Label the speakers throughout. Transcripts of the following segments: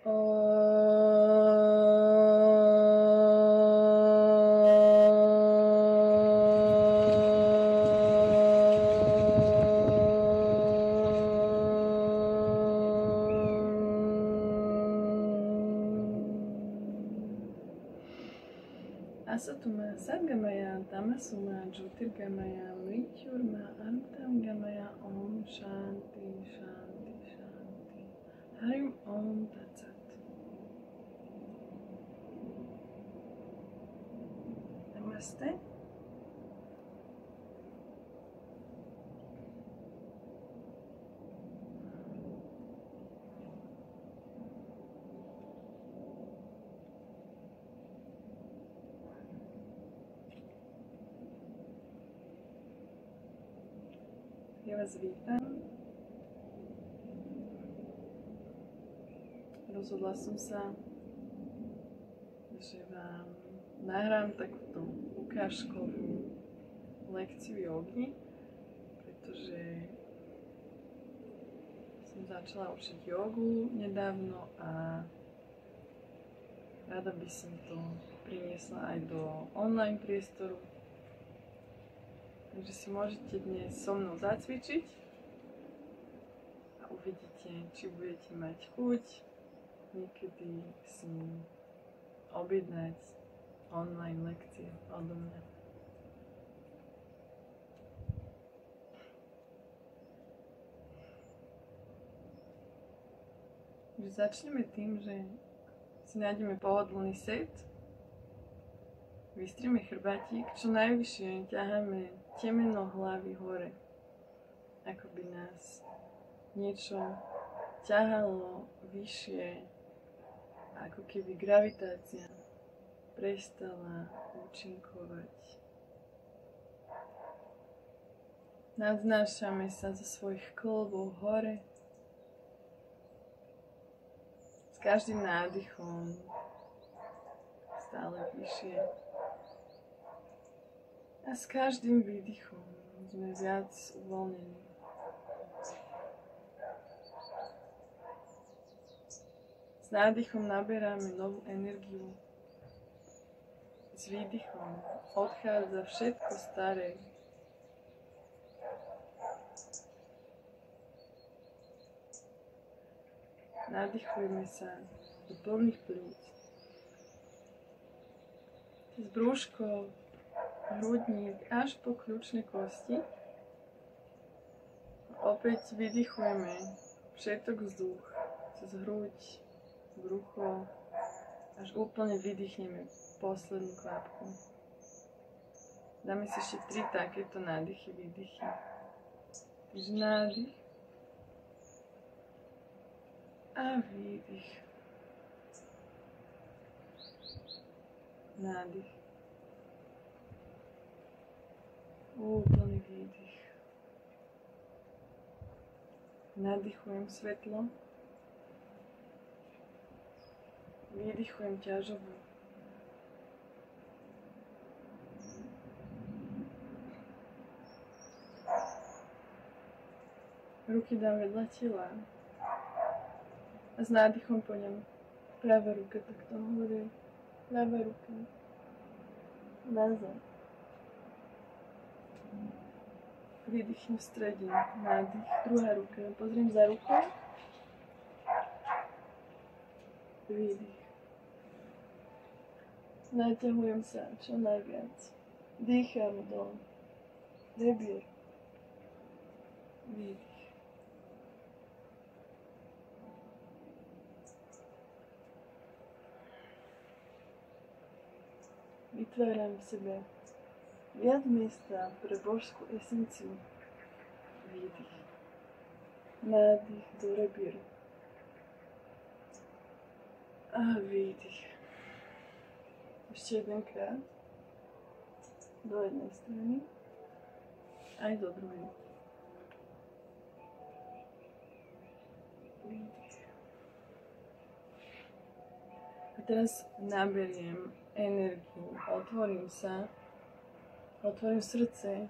Speaker 1: Asatuma Sadgamaya Tamasuma Jyotirgamaya Mrityurma Antamgamaya Om Shanti Shanti Shanti Harim Om Tatsat. Namaste. Ja vás vítam. Rozhodla som sa, že vám nahrám takúto ukážkovú lekciu jogy, pretože som začala učiť jogu nedávno a rada by som to priniesla aj do online priestoru. Takže si môžete dnes so mnou zacvičiť a uvidíte, či budete mať chuť niekedy si objednať online lekcie odo mňa. Začneme tým, že si nájdeme pohodlný set, vystrieme chrbátik, čo najvyššie ťaháme temeno hlavy hore, ako by nás niečo ťahalo vyššie, ako keby gravitácia prestala účinkovať. Nadznášame sa zo svojich kĺbov hore. S každým nádychom stále vyššie. A s každým výdychom sme viac uvoľnení. S nádychom naberáme novú energiu. S výdychom odchádza všetko staré. Nádychujeme sa do plných plúc. Cez brúško, hrudník až po kľúčne kosti. Opäť vydychujeme všetok vzduch cez hruď, brucho, až úplne vydýchneme poslednú kvapku. Dáme si ešte 3 takéto nádychy, výdychy. Takže nádych a výdych. Nádych. Úplný výdych. Nadýchujem svetlo. Vydychujem ťažobu. Ruky dám vedľa tela. A s nádychom po ňom práva ruka takto hore. Ľavá ruka. Nazad. Výdych v strede, nádych, druhá ruka. Pozriem za rukou. Výdych. Naťahujem sa čo najviac. Dýcham do rebier. Výdych. Vytváram v sebe viac miesta pre božskú esenciu. Výdych. Nádych do rebier. A výdych. Ešte jedenkrát. Do jednej strany. Aj do druhej. Výdych. A teraz naberiem energiu. Otvorím sa. Otvorím srdce.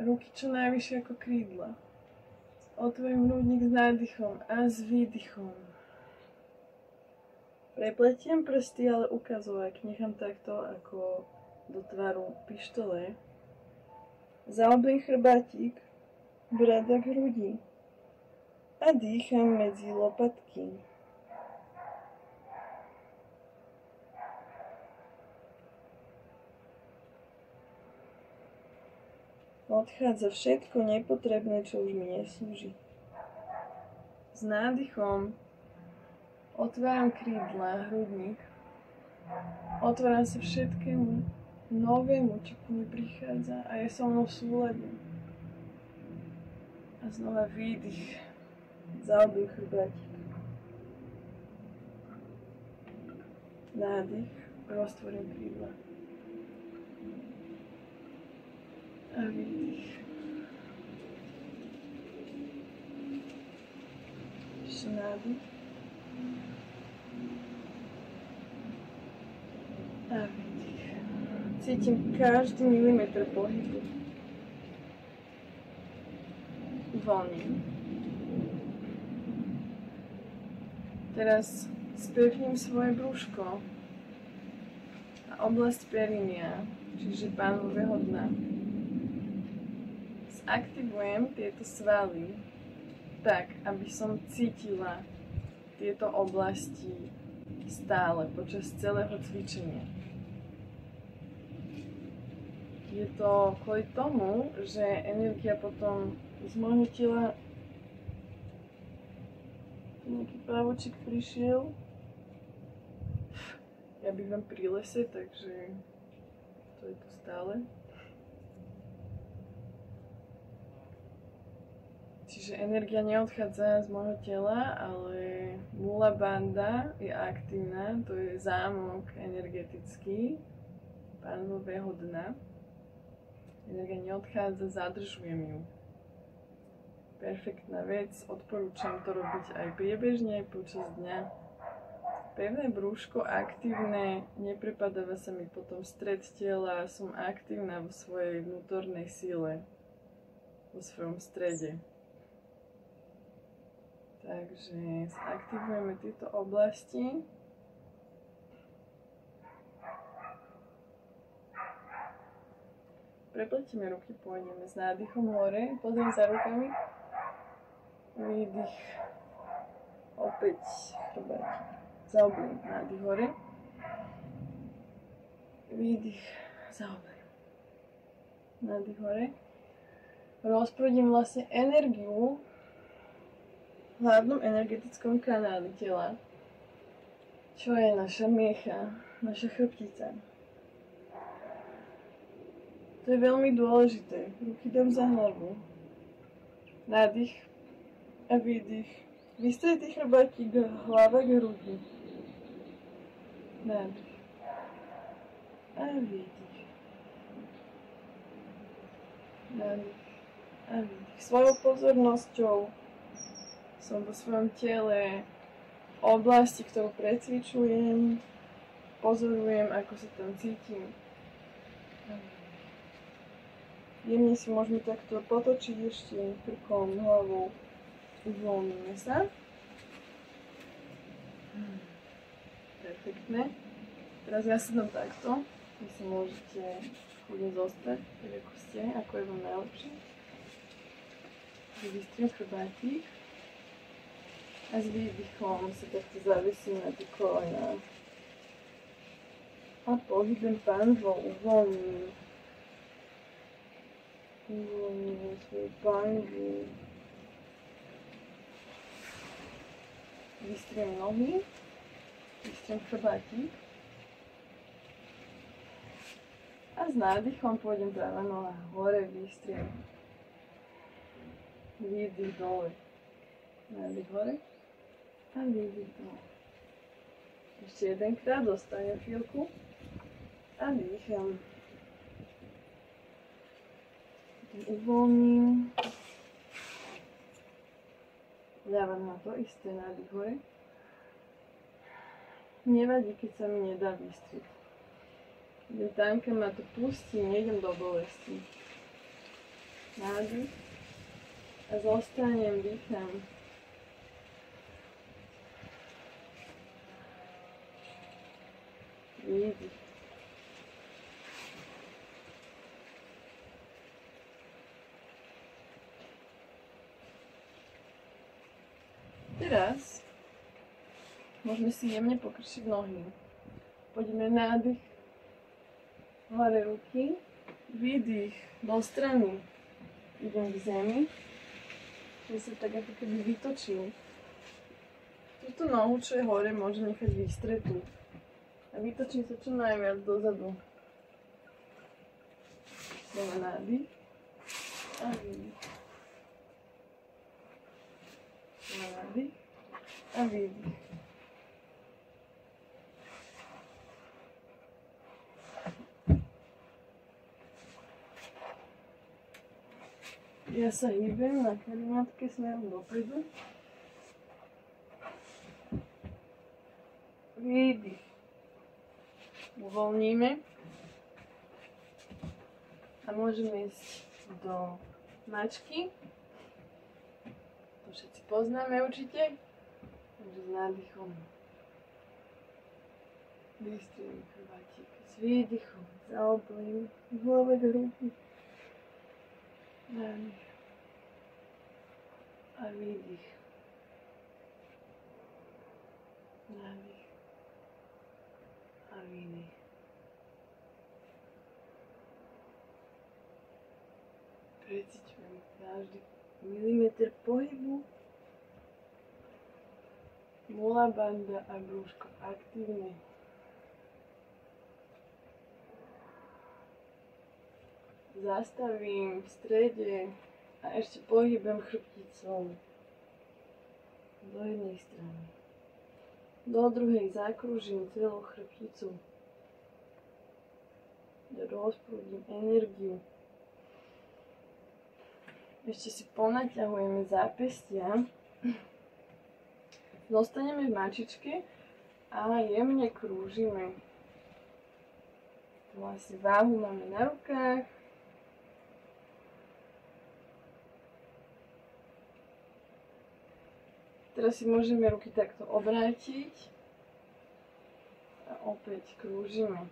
Speaker 1: Ruky čo najvyššie ako krídla. Otvorím hrudník s nádychom a s výdychom. Prepletiem prsty, ale ukazovák nechám takto ako do tvaru pištole. Zahlbím chrbátik, brada k hrudi a dýcham medzi lopatky. Odchádza všetko nepotrebné, čo už mi neslúži. S nádychom otváram krídla, hrudník. Otváram sa všetkému novému, čo ku mne prichádza a je so mnou v súlade. A znova výdych. Zahlbím chrbátik. Nádych. Roztvorím krídla. A výdych. Ešte nádych. A výdych. Cítim každý milimetr pohybu. Voľním. Teraz spevním svoje brúško a oblasť perinia, čiže pánvového dna. Aktivujem tieto svaly tak, aby som cítila tieto oblasti stále počas celého cvičenia. Je to kvôli tomu, že energia potom z môjho tela, nejaký právočík prišiel, ja bývam pri lese, takže to je tu stále. Čiže energia neodchádza z môjho tela, ale Mula Bandha je aktívna, to je zámok energetický pánvového dna. Energia neodchádza, zadržujem ju. Perfektná vec, odporúčam to robiť aj priebežne, počas dňa. Pevné brúško, aktívne, neprepadáva sa mi potom stred tela, som aktívna vo svojej vnútornej sile, vo svojom strede. Takže zaktivujeme tieto oblasti. Prepletieme ruky, pôjdeme s nádychom hore, pozriem za rukami. Výdych. Opäť chrbátik. Zaoblím, nádych hore. Výdych, zaoblím. Nádych hore. Rozprúdim vlastne energiu v hlavnom energetickom kanáli tela, čo je naša miecha, naša chrbtica. To je veľmi dôležité. Ruky dám za hlavu. Nádych a výdych. Vystretý chrbátik, hlava k hrudi. Nádych a výdych. Nádych a výdych. Svojou pozornosťou som vo svojom tele, oblasti, ktorú precvičujem, pozorujem, ako sa tam cítim. Jemne si môžeme takto potočiť ešte krkom, hlavou, uvoľníme sa. Perfektne. Teraz ja sedem takto, vy si môžete chudne zostať, tak ako ste, ako je vám najlepšie. Vystriem chrbátik. A s výdychom sa takto zavisím na tie kolená. A pohybem pánvou, uvoľním. Uvoľním svoju pánvu. Vystriem nohy. Vystriem chrbátik. A s nádychom pôjdem práva noha hore, vystriem. Výdych dole. Nádych hore. A výdych dole. Ešte jedenkrát, zostanem chvíľku. A dýcham. Uvoľním. Dávam na to isté, nádych hore. Nevadí, keď sa mi nedá vystrieť. Idem tam, keď ma to pustí, nejdem do bolesti. Nádych. A zostanem, dýcham. Výdych. Teraz môžeme si jemne pokrčiť nohy. Poďme nádych, hore ruky, výdych do strany. Idem k zemi, že sa tak ako keby vytočím. Túto nohu, čo je hore, môžem nechať vystretú. A vytočím sa čo najviac dozadu. Dáme nádych a výdych. Nádych a výdych. Ja sa hýbem na karimatke smerom dopredu. Výdych. Uvoľníme. A môžeme ísť do mačky. To všetci poznáme určite. Takže s nádychom vystrelím chrbátik. S výdychom zaoblím v hlave ruky. Nádych a výdych. Nádych a výdych. Precíťujem každý milimeter pohybu. Mola banda a brúško aktívne. Zastavím v strede a ešte pohybem chrbticou do jednej strany. Do druhej zakrúžim celú chrbticu. Rozprúdim energiu. Ešte si ponaťahujeme zápestia. Zostaneme v mačičke a jemne krúžime. Vlastne váhu máme na rukách. Teraz si môžeme ruky takto obrátiť a opäť krúžime.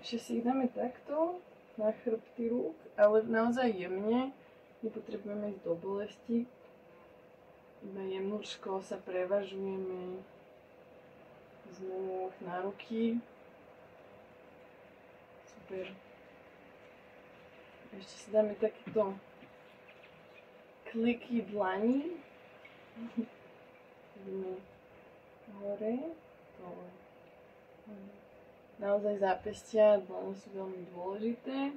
Speaker 1: Ešte si ich dáme takto na chrbty rúk, ale naozaj jemne. Nepotrebujeme ísť do bolesti. Iba jemnúčko sa prevažujeme z nôh na ruky. Super. Ešte si dáme takéto kliky dlaní. Ideme hore, dole. Naozaj zápestia dlane sú veľmi dôležité.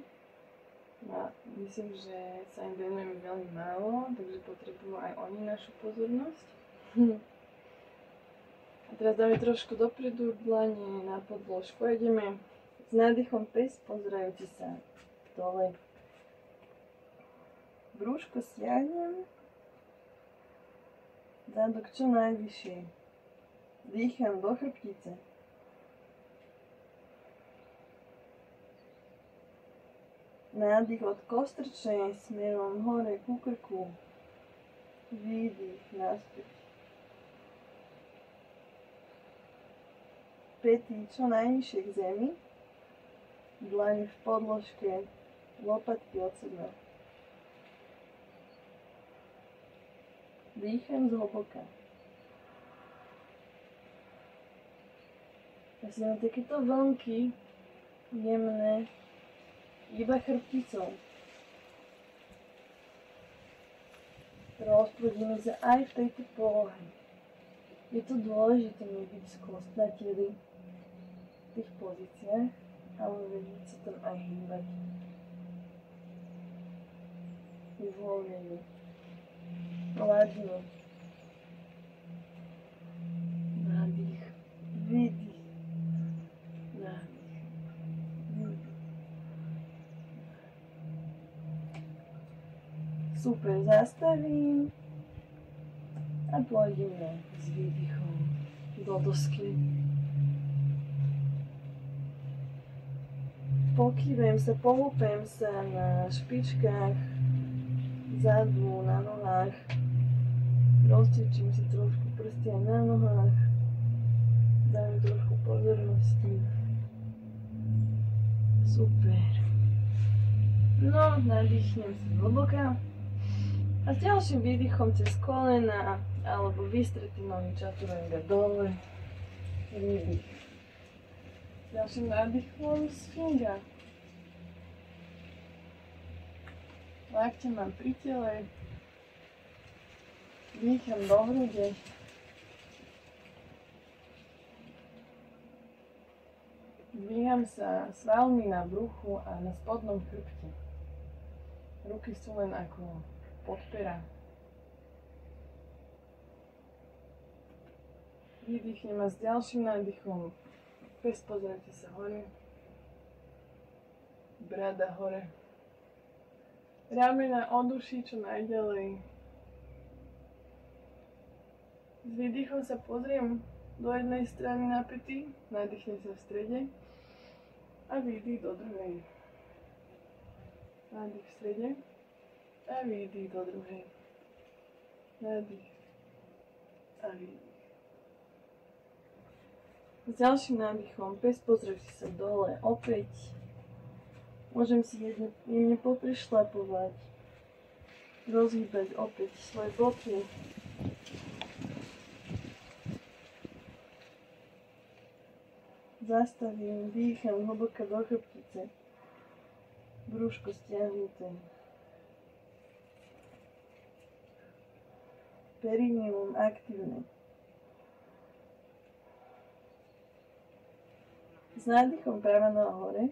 Speaker 1: A myslím, že sa im venujeme veľmi málo, takže potrebujú aj oni našu pozornosť. A teraz dáme trošku dopredu dlane na podložku. Ideme s nádychom pes pozerajúci sa dole. Brúško stiahnem, zadok čo najvyššie. Dýcham do chrbtice. Nádych od kostrče smerom hore ku krku. Výdych naspäť. Pety čo najnižšie k zemi. Dlane v podložke, lopatky od seba. Dýcham zhlboka. Ja si na takéto vlnky jemné iba chrbticou. Rozprúdime sa aj v tejto polohe. Je to dôležité nebyť skostnateli v tých pozíciách, ale vedieť sa tam aj hýbať. Uvoľnenie. Ladno. Nádych. Výdych. Nádych. Výdych. Super, zastavím. A pôjdeme s výdychom do dosky. Pokývem sa, pohúpem sa na špičkách, vzadu, na nohách. Rozcvičím si trošku prsty aj na nohách. Dám trošku pozornosti. Super. No, nadýchnem si zhlboka. A s ďalším výdychom cez kolena alebo vystretý nohy chaturanga dole. Výdych. S ďalším nádychom sfinga. Lakte mám pri tele. Dýcham do hrude. Dvíham sa svalmi na bruchu a na spodnom chrbte. Ruky sú len ako podpera. Vydýchnem a s ďalším nádychom pes pozrite sa hore. Brada hore. Ramena od uší čo najďalej. S výdychom sa pozriem do jednej strany na pety, nadýchnem sa v strede a výdych do druhej. Nádych v strede a výdych do druhej. Nádych a výdych. S ďalším nádychom pes pozrite sa dole opäť. Môžem si jemne poprišľapovať, rozhýbať opäť svoje boky. Zastavím, dýcham hlboko do chrbtice, brúško stiahnuté. Perineum aktívne. S nádychom práva noha hore.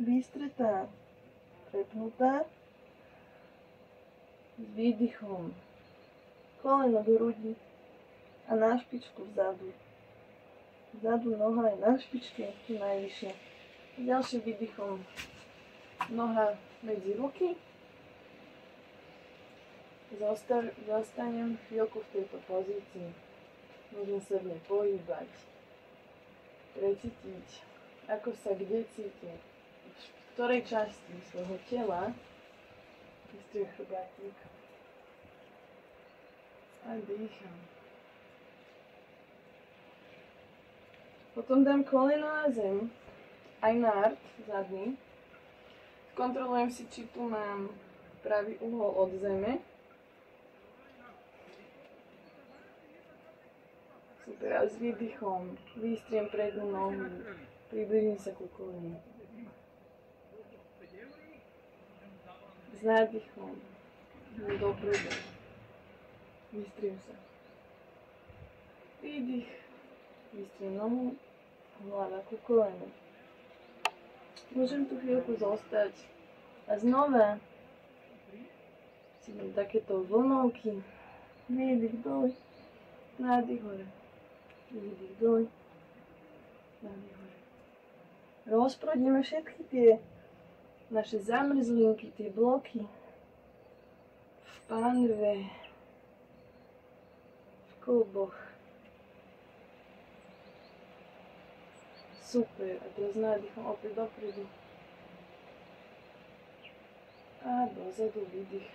Speaker 1: Vystretá, prepnutá. S výdychom koleno do hrudi a na špičku vzadu. Vzadu noha je na špičke, tu najvyššie. Ďalším výdychom noha medzi ruky. Zostanem chvíľku v tejto pozícii. Môžem sa v nej pohybať, precítiť, ako sa kde cítim, v ktorej časti svojho tela vystriem chrbátik a dýcham. Potom dám koleno na zem, aj na art zadný. Kontrolujem si, či tu mám pravý uhol od zeme. Super, a s výdychom vystriem prednú nohu, približím sa ku kolenu. S nádychom dopredu, vystriem sa. Výdych, vystriem nohu, hlava ku kolenu. Môžem tu chvíľku zostať a znova si dám takéto vlnovky. Výdych dole, nádych hore. Výdych dole, nádych hore. Rozprodíme všetky tie naše zamrzlinky, tie bloky v pánve, v kolboch. Super, a teraz nádychom opäť dopredu. A dozadu výdych.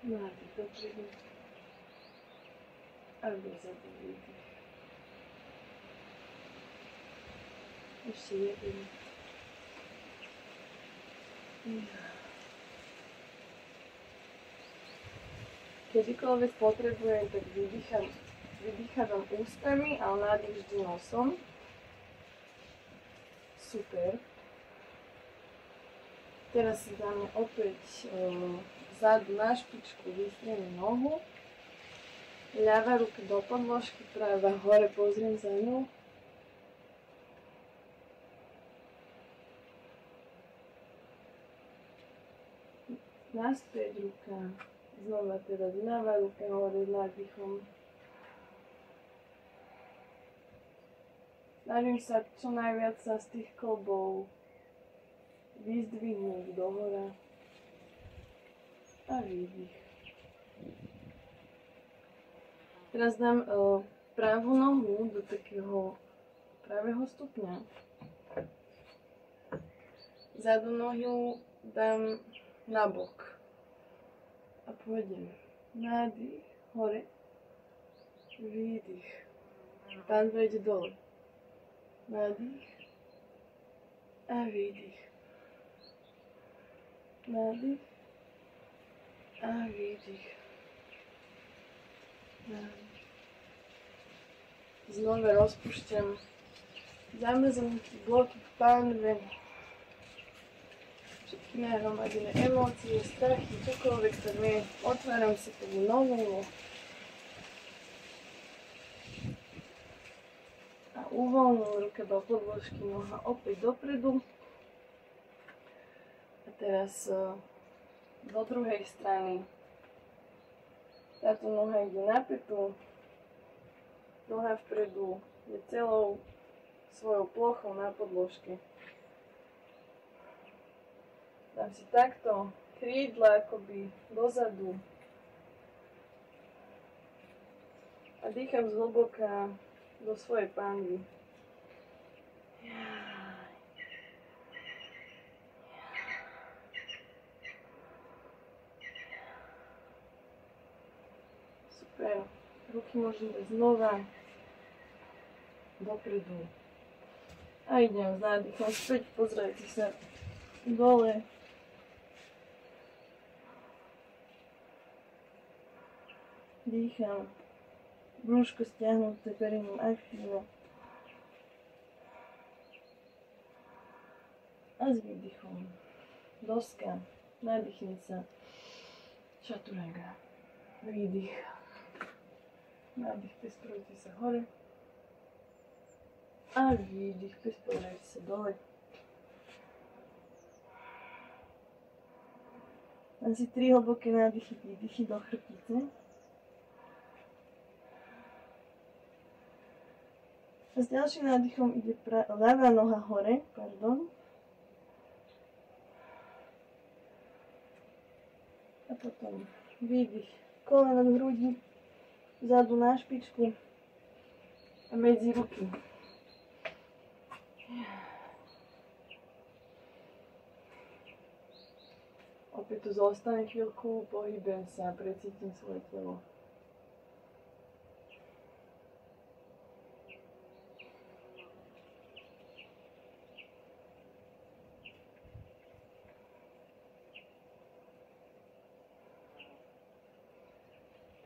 Speaker 1: Nádych dopredu. A dozadu výdych. Ešte jeden. Kedykoľvek potrebujem, tak vydýchávam ústami, ale nádych vždy nosom. Super. Teraz si dáme opäť zadu na špičku, vystriem nohu. Ľavá ruka do podložky, práva hore, pozriem za ňou. Naspäť ruka. Znova teda ľavá ruka hore s nádychom. Snažím sa čo najviac sa z tých klbov vyzdvihnúť dohora. A výdych. Teraz dám pravú nohu do takého pravého stupňa. zadu nohu dám na bok. A pôjdem. Nádych, hore. Výdych. Pán vejde dole. Nádych. A výdych. Nádych. A výdych. Nádych. Znova rozpúšťam zamrznuté bloky v pánve. Všetky nahromadené emócie, strachy, čokoľvek to je. Otváram si tomu novú. A uvoľním ruke do podložky, noha opäť dopredu. A teraz do druhej strany. Táto noha ide napätú. Noha vpredu je celou svojou plochou na podložke. Dám si takto krídla akoby dozadu. A dýcham zhlboka do svojej pánvy. Super. Ruky môžem dať znova dopredu. A idem s nádychom späť, pozrite sa dole. Dýcham. Brúško stiahnuté, perineum aktívne. A s výdychom. Doska. Nadýchnica. Chaturanga. Výdych. Nádych, pesprujte sa hore. A výdych, pesprujte sa dole. Dám si 3 hlboké nádychy, výdychy do chrbtice. A s ďalším nádychom ide ľavá noha hore, A potom výdych, koleno do hrudi, vzadu na špičku a medzi ruky. Opäť tu zostane chvíľku, pohybem sa, precítim svoje telo.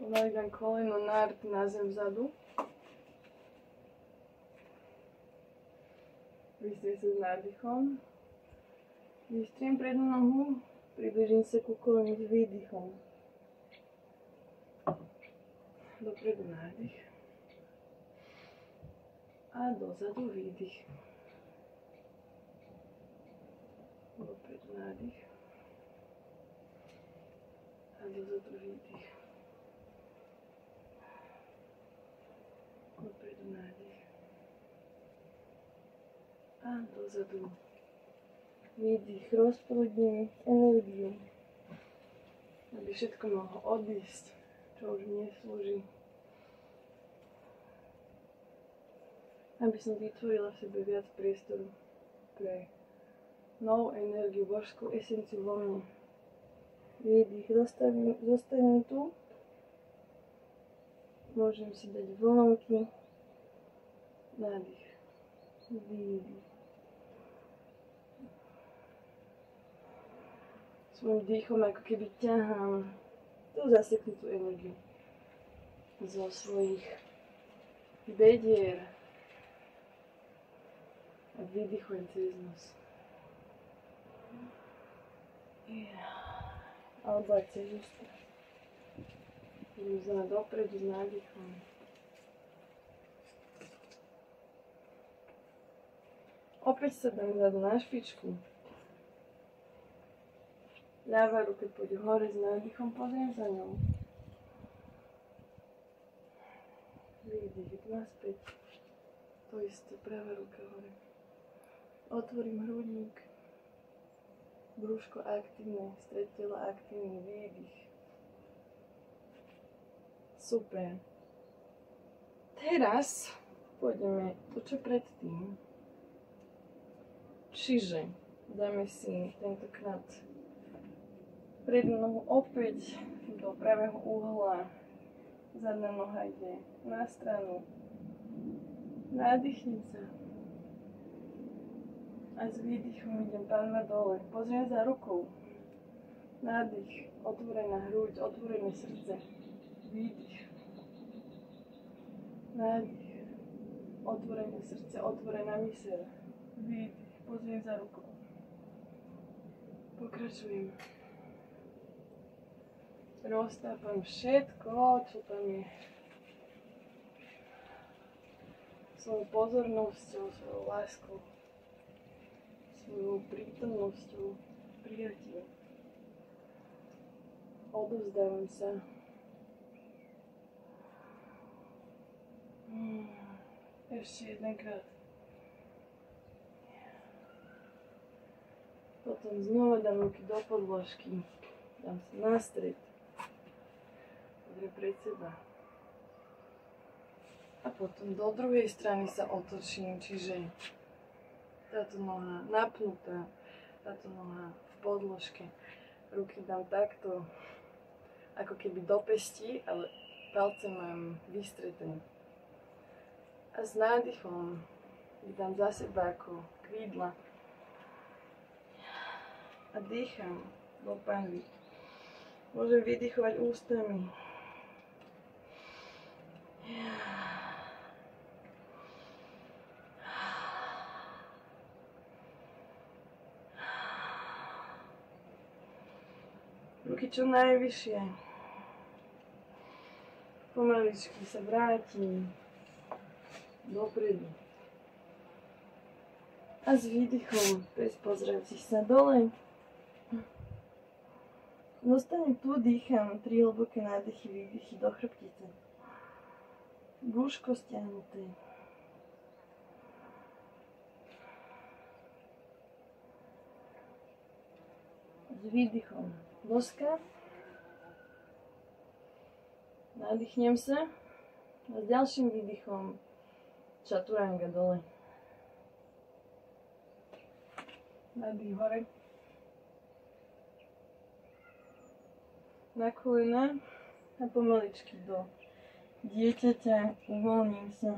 Speaker 1: Pomaly dám koleno na zem vzadu. Vystriem sa s nádychom. Vystriem prednú nohu. Približím sa ku kolenu s výdychom. Dopredu nádych. A dozadu výdych. Dopredu nádych. A dozadu výdych. Dopredu nádych. A dozadu výdych. Rozprúdnim energiu, aby všetko mohlo odísť, čo už mi neslúži. Aby som vytvorila v sebe viac priestoru pre novú energiu, božskú esenciu vo mne. Výdych. Zostanem tu. Môžem si dať vlnovky. Nádych. Výdych. Svojím dýchom ako keby ťahám tú zaseknutú energiu zo svojich bedier a vydychujem cez nos. Alebo aj cez ústa. Idem znova dopredu s nádychom. Opäť sa dám vzadu na špičku. Ľavá ruka pôjde hore s nádychom, pozriem za ňou. Výdych, naspäť. To isté, pravá ruka hore. Otvorím hrudník. Brúško aktívne, stred tela aktívny, výdych. Super. Teraz pôjdeme to, čo predtým. Čiže Dáme si tentokrát prednú nohu opäť do pravého uhla. Zadná noha ide na stranu. Nádychnem sa. A s výdychom idem pánva dole. Pozriem za rukou. Nádych, otvorená hruď, otvorené srdce. Výdych. Nádych, otvorené srdce, otvorená myseľ. Výdych, pozriem za rukou. Pokračujem. Roztápam všetko, čo tam je. Svojou pozornosťou, svojou láskou, svojou prítomnosťou, prijatím. Odovzdávam sa. Ešte jedenkrát. Potom znova dám ruky do podložky. Dám sa na stred. Pozriem pred seba. A potom do druhej strany sa otočím, čiže táto noha napnutá, táto noha v podložke. Ruky dám takto, ako keby do pesti, ale palce mám vystreté. A s nádychom dám za seba ako krídla. A dýcham do panvy. Môžem vydýchovať ústami. Ruky čo najvyššie. Pomaličky sa vrátim dopredu. A s výdychom, bez pozrieť sa dole. Zostanem tu, dýcham 3 hlboké nádychy, výdychy do chrbtice. Brúško stiahnuté. S výdychom boska. Nadýchnem sa a s ďalším výdychom čaturanga dole. Nádych hore. Na kolena a pomaličky do dieťaťa uvoľním sa.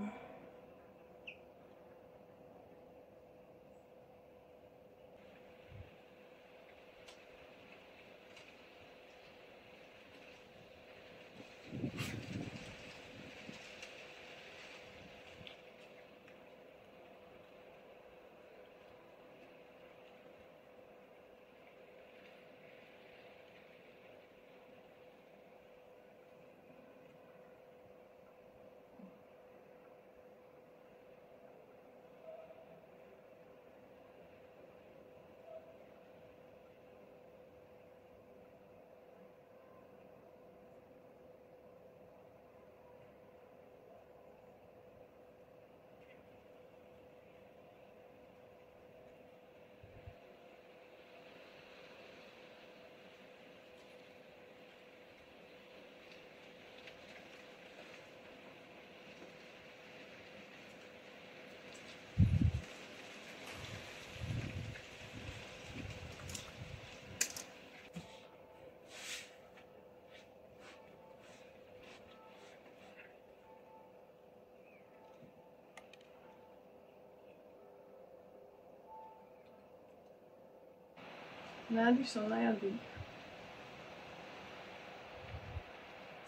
Speaker 1: Nádych som na jazyk.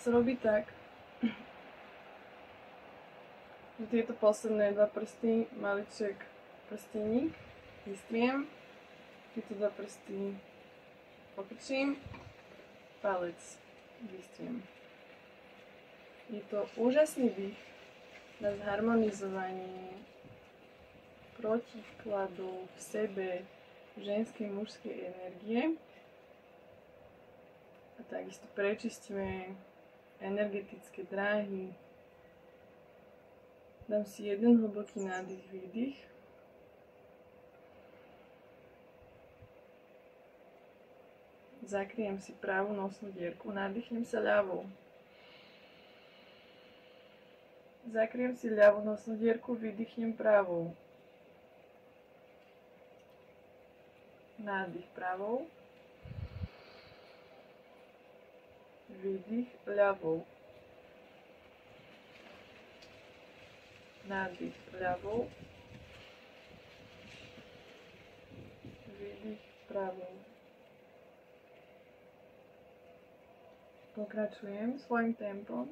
Speaker 1: Sa robí tak, že tieto posledné 2 prsty, maliček prsteník, vystriem, tieto 2 prsty pokrčím, palec vystriem. Je to úžasný dých na zharmonizovanie protikladov v sebe, ženskej, mužskej energie. A takisto prečistíme energetické dráhy. Dám si jeden hlboký nádych, výdych. Zakriem si pravú nosnú dierku, nadýchnem sa ľavou. Zakriem si ľavú nosnú dierku, vydýchnem pravou. Nádych pravou. Výdych ľavou. Nádych ľavou. Výdych pravou. Pokračujem svojim tempom.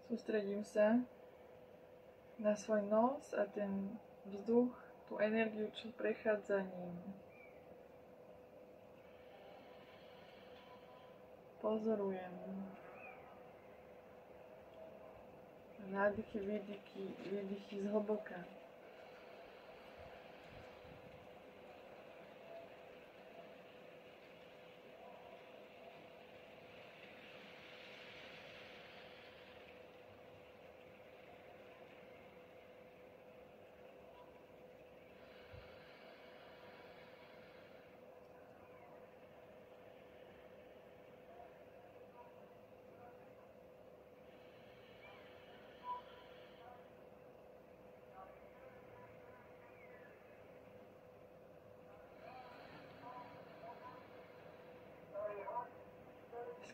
Speaker 1: Sústredím sa na svoj nos a ten vzduch, tú energiu, čo prechádza ním. Pozorujem nádychy, výdychy zhlboka.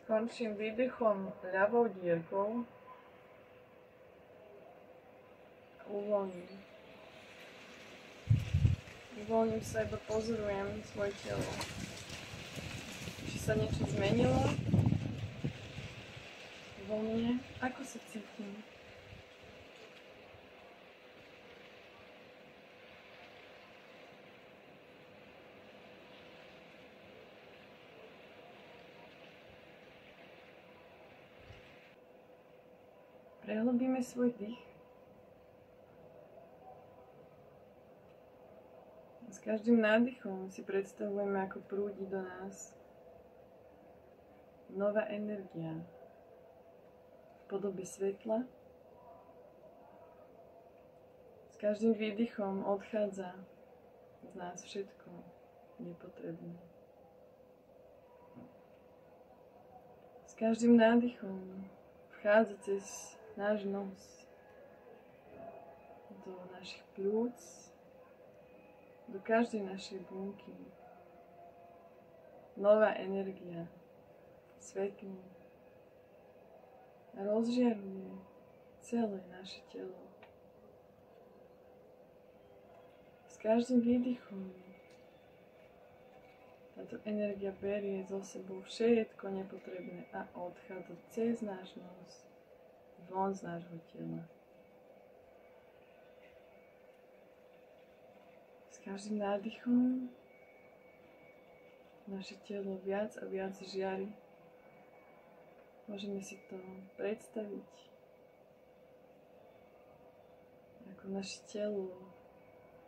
Speaker 1: Skončím výdychom ľavou dierkou. Uvoľním. Uvoľním sa, iba pozorujem svoje telo. Či sa niečo zmenilo vo mne, ako sa cítim. Prehlbíme svoj dých. S každým nádychom si predstavujeme, ako prúdi do nás nová energia v podobe svetla. S každým výdychom odchádza z nás všetko nepotrebné. S každým nádychom vchádza cez náš nos do našich pľúc, do každej našej bunky. Nová energia, svetlo a rozžiaruje celé naše telo. S každým výdychom táto energia berie so sebou všetko nepotrebné a odchádza cez náš nos, von z nášho tela. S každým nádychom naše telo viac a viac žiari. Môžeme si to predstaviť, ako naše telo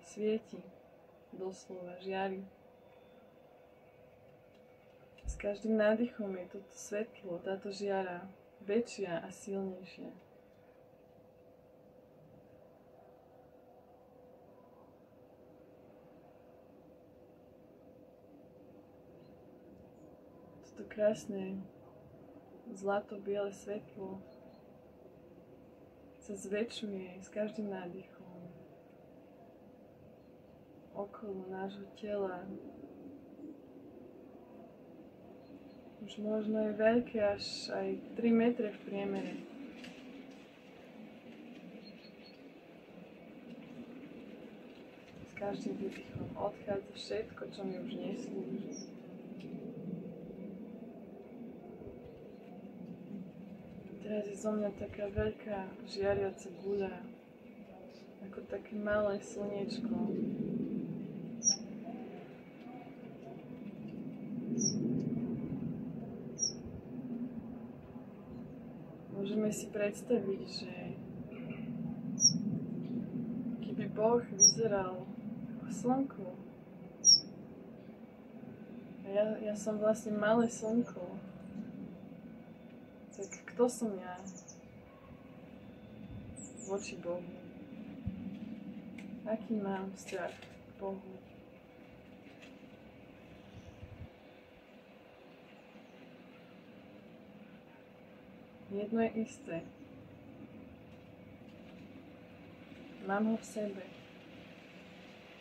Speaker 1: svieti, doslova žiari. S každým nádychom je toto svetlo, táto žiara väčšia a silnejšia. Toto krásne zlato-biele svetlo sa zväčšuje s každým nádychom okolo nášho tela. Už možno je veľké, až aj 3 metre v priemere. S každým výdychom odchádza všetko, čo mi už neslúži. Teraz je zo mňa taká veľká žiariaca guľa, ako také malé slniečko. Môžeme si predstaviť, že keby Boh vyzeral ako slnko, a ja som vlastne malé slnko, tak kto som ja? voči Bohu. Aký mám vzťah k Bohu? Jedno je isté. Mám ho v sebe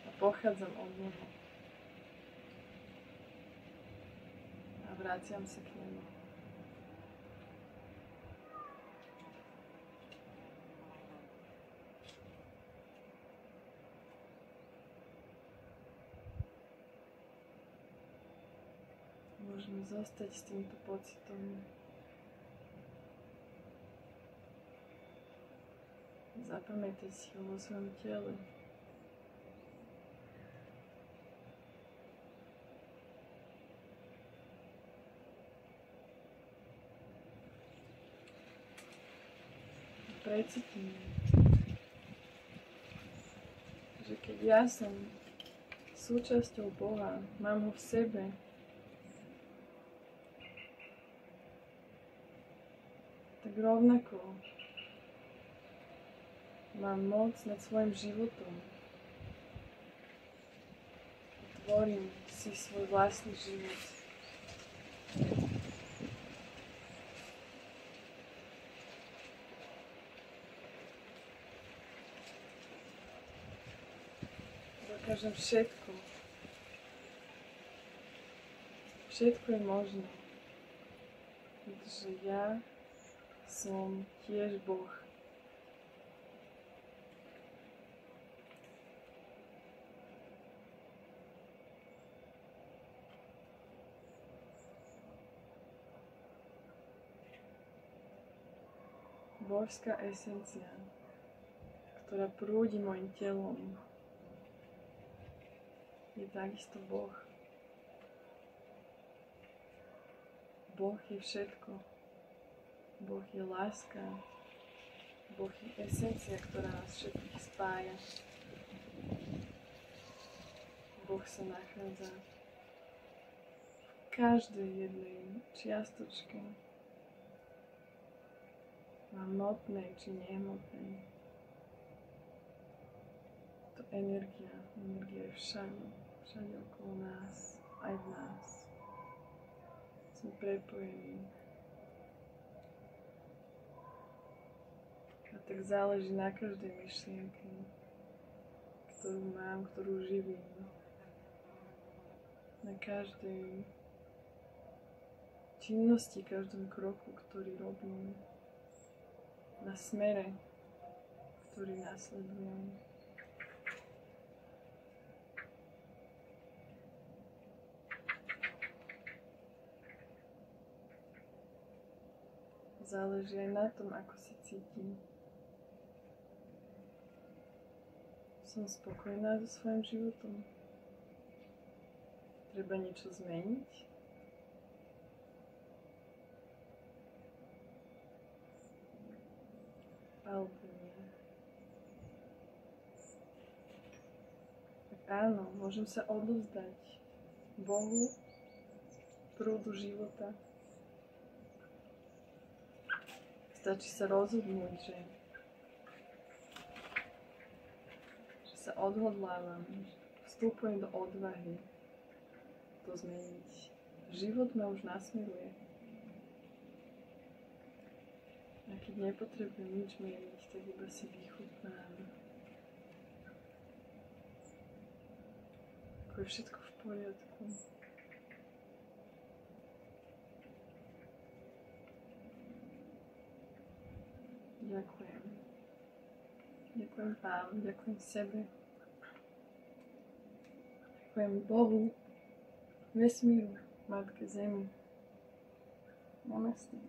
Speaker 1: a pochádzam od neho. A vraciam sa k nemu. Môžeme zostať s týmto pocitom. Zapamätaj si ho vo svojom tele. Precítim, že keď ja som súčasťou Boha, mám ho v sebe, tak rovnako mám moc nad svojim životom. Tvorím si svoj vlastný život. Dokážem všetko. Všetko je možné. Pretože ja som tiež Boh. Božská esencia, ktorá prúdi mojim telom, je takisto Boh. Boh je všetko. Boh je láska. Boh je esencia, ktorá nás všetkých spája. Boh sa nachádza v každej jednej čiastočke. Hmotnej či nehmotnej. To energia je všade okolo nás, aj v nás. Sme prepojení. A tak záleží na každej myšlienke, ktorú mám, ktorú živím. Na každej činnosti, každom kroku, ktorý robím. Na smere, ktorý nasledujem. Záleží aj na tom, ako sa cítim. Som spokojná so svojím životom? Treba niečo zmeniť? Alebo nie. Tak áno, môžem sa odovzdať Bohu, prúdu života. Stačí sa rozhodnúť, že sa odhodlávam, vstupujem do odvahy to zmeniť. Život ma už nasmeruje. A keď nepotrebujem nič meniť, tak iba si vychutnám. Ako je všetko v poriadku. Ďakujem. Ďakujem Pánu, ďakujem sebe. Ďakujem Bohu, vesmíru, Matke Zemi. Namaste.